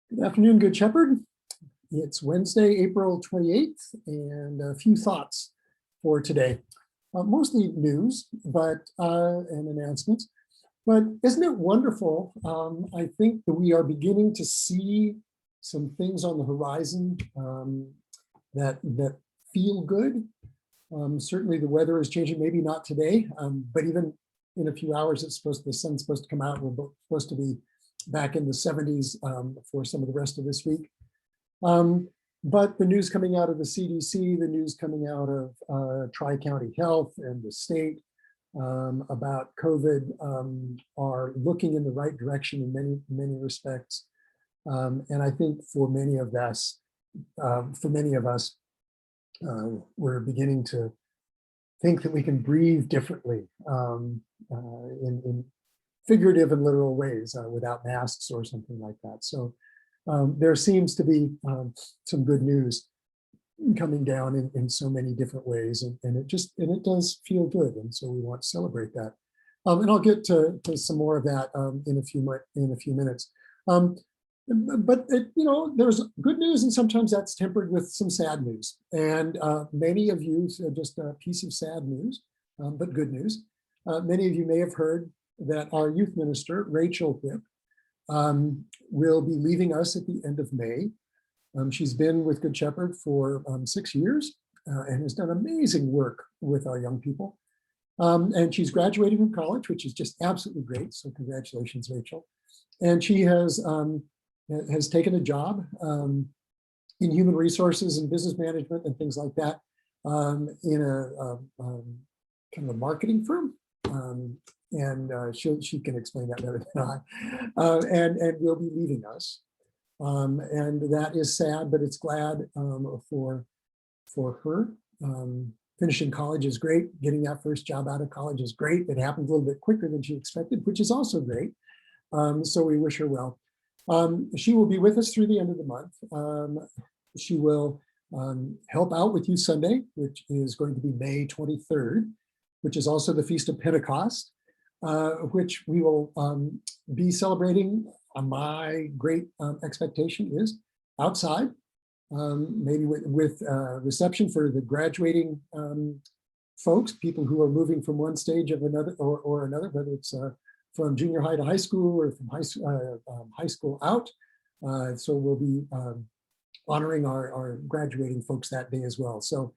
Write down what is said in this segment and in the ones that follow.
Good afternoon, Good Shepherd. It's Wednesday, April 28th, and a few thoughts for today. Mostly news, and announcements. But isn't it wonderful? I think that we are beginning to see some things on the horizon that feel good. Certainly, the weather is changing. Maybe not today, but even in a few hours, the sun's supposed to come out. We're supposed to be back in the 70s for some of the rest of this week. But the news coming out of the CDC, the news coming out of Tri-County Health and the state about COVID are looking in the right direction in many respects. And I think for many of us, we're beginning to think that we can breathe differently in figurative and literal ways without masks or something like that. So there seems to be some good news coming down in so many different ways, and it does feel good, and so we want to celebrate that. And I'll get to some more of that in a few minutes. But there's good news, and sometimes that's tempered with some sad news. And many of you, just a piece of sad news, but good news. Many of you may have heard that our youth minister, Rachel Whipp, will be leaving us at the end of May. She's been with Good Shepherd for 6 years and has done amazing work with our young people. And she's graduating from college, which is just absolutely great. So congratulations, Rachel. And she has taken a job in human resources and business management and things like that in a kind of a marketing firm. And she can explain that better than I. And will be leaving us. And that is sad, but it's glad for her. Finishing college is great. Getting that first job out of college is great. It happened a little bit quicker than she expected, which is also great. So we wish her well. She will be with us through the end of the month. She will help out with Youth Sunday, which is going to be May 23rd, which is also the Feast of Pentecost, which we will be celebrating. My great expectation is outside, maybe with reception for the graduating folks, people who are moving from one stage of another or another, whether it's from junior high to high school or from high school out. So we'll be honoring our graduating folks that day as well. So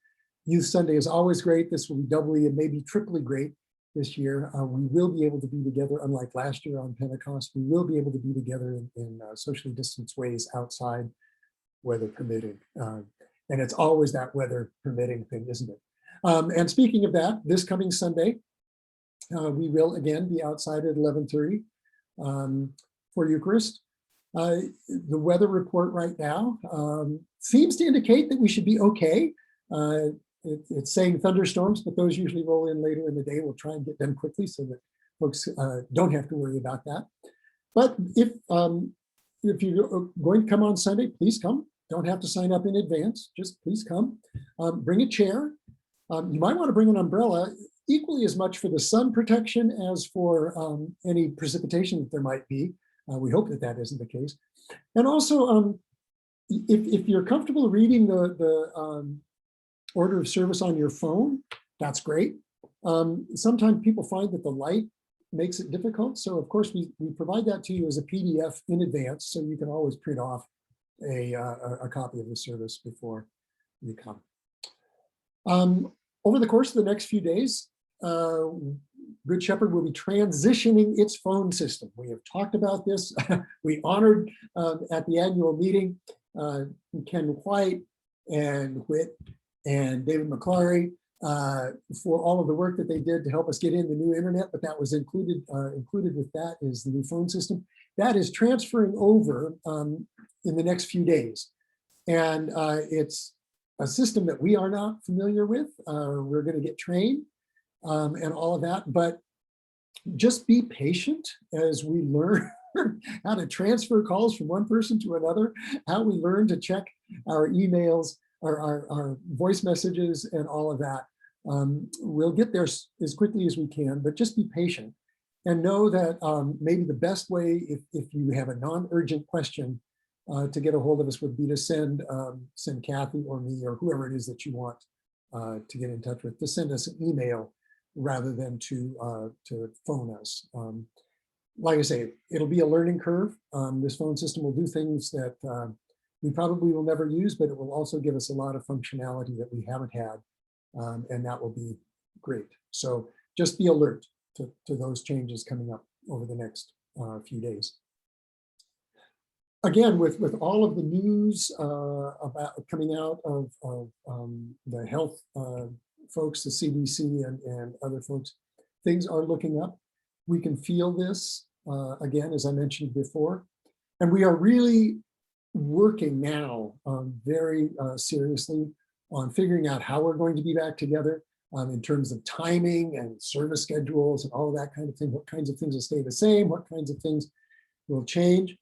Youth Sunday is always great. This will be doubly and maybe triply great this year. We will be able to be together, unlike last year on Pentecost. We will be able to be together in socially distanced ways outside, weather permitting. And it's always that weather permitting thing, isn't it? And speaking of that, this coming Sunday, we will again be outside at 11:30 for Eucharist. The weather report right now seems to indicate that we should be okay. It's saying thunderstorms, but those usually roll in later in the day. We'll try and get them quickly so that folks don't have to worry about that. But if you're going to come on Sunday, please come. Don't have to sign up in advance. Just please come. Bring a chair. You might want to bring an umbrella, equally as much for the sun protection as for any precipitation that there might be. We hope that isn't the case. And also, if you're comfortable reading the order of service on your phone, that's great. Sometimes people find that the light makes it difficult. So of course, we provide that to you as a PDF in advance, so you can always print off a copy of the service before you come. Over the course of the next few days, Good Shepherd will be transitioning its phone system. We have talked about this. We honored at the annual meeting Ken White and Whipp and David McClary for all of the work that they did to help us get in the new internet, but that was included with that is the new phone system. That is transferring over in the next few days. And it's a system that we are not familiar with. We're going to get trained and all of that, but just be patient as we learn how to transfer calls from one person to another, how we learn to check our emails, our voice messages and all of that. We'll get there as quickly as we can, but just be patient and know that maybe the best way, if you have a non-urgent question, to get a hold of us would be to send Kathy or me or whoever it is that you want to get in touch with, to send us an email rather than to phone us. Like I say, it'll be a learning curve. This phone system will do things that we probably will never use, but it will also give us a lot of functionality that we haven't had, and that will be great. So just be alert to those changes coming up over the next few days. Again, with all of the news about coming out of the health folks, the CDC and other folks, things are looking up. We can feel this again, as I mentioned before, and we are really working now very seriously on figuring out how we're going to be back together in terms of timing and service schedules and all of that kind of thing. What kinds of things will stay the same? What kinds of things will change?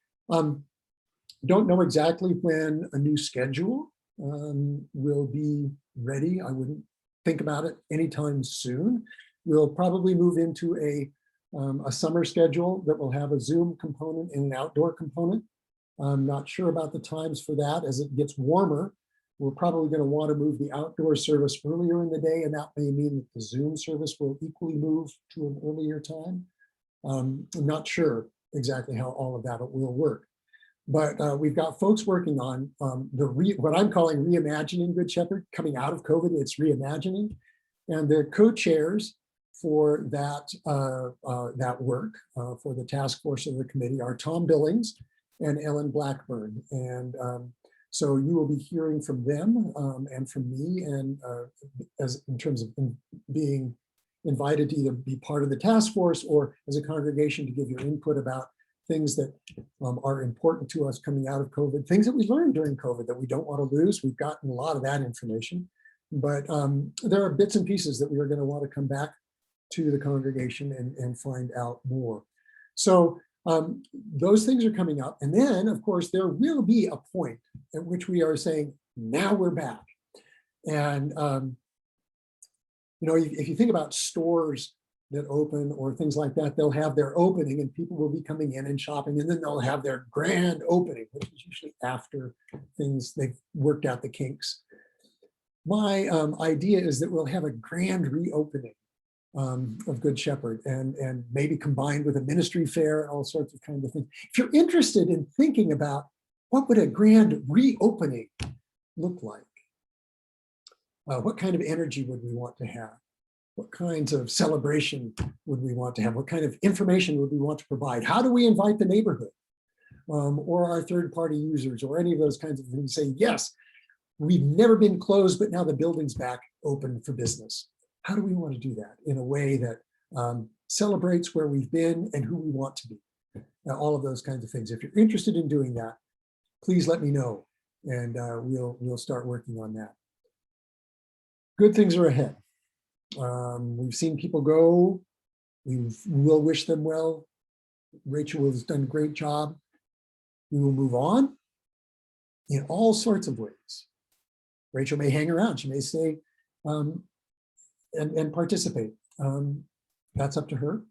Don't know exactly when a new schedule will be ready. I wouldn't think about it anytime soon. We'll probably move into a summer schedule that will have a Zoom component and an outdoor component. I'm not sure about the times for that. As it gets warmer, we're probably going to want to move the outdoor service earlier in the day, and that may mean that the Zoom service will equally move to an earlier time. I'm not sure exactly how all of that will work. But we've got folks working on what I'm calling reimagining Good Shepherd. Coming out of COVID, it's reimagining. And the co-chairs for that, that work, for the task force of the committee are Tom Billings and Ellen Blackburn. And so you will be hearing from them and from me, and as in terms of being invited to either be part of the task force or as a congregation to give your input about things that are important to us coming out of COVID, things that we learned during COVID that we don't want to lose. We've gotten a lot of that information, but there are bits and pieces that we are going to want to come back to the congregation and find out more. So those things are coming up. And then, of course, there will be a point at which we are saying, now we're back. And, you know, if you think about stores that open or things like that, they'll have their opening and people will be coming in and shopping, and then they'll have their grand opening, which is usually after things, they've worked out the kinks. My idea is that we'll have a grand reopening of Good Shepherd, and maybe combined with a ministry fair and all sorts of kinds of things. If you're interested in thinking about what would a grand reopening look like, what kind of energy would we want to have? What kinds of celebration would we want to have? What kind of information would we want to provide? How do we invite the neighborhood or our third-party users or any of those kinds of things? Say, yes, we've never been closed, but now the building's back open for business. How do we want to do that in a way that celebrates where we've been and who we want to be? Now, all of those kinds of things. If you're interested in doing that, please let me know, and we'll start working on that. Good things are ahead. We've seen people go. We'll wish them well. Rachel has done a great job. We will move on in all sorts of ways. Rachel may hang around. She may stay and participate. That's up to her.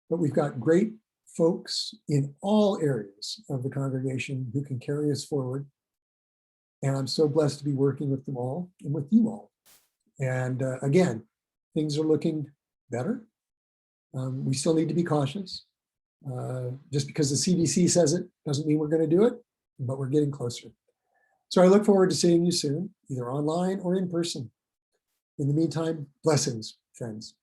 But we've got great folks in all areas of the congregation who can carry us forward. And I'm so blessed to be working with them all and with you all. And again, things are looking better. We still need to be cautious. Just because the CDC says it doesn't mean we're going to do it, but we're getting closer. So I look forward to seeing you soon, either online or in person. In the meantime, blessings, friends.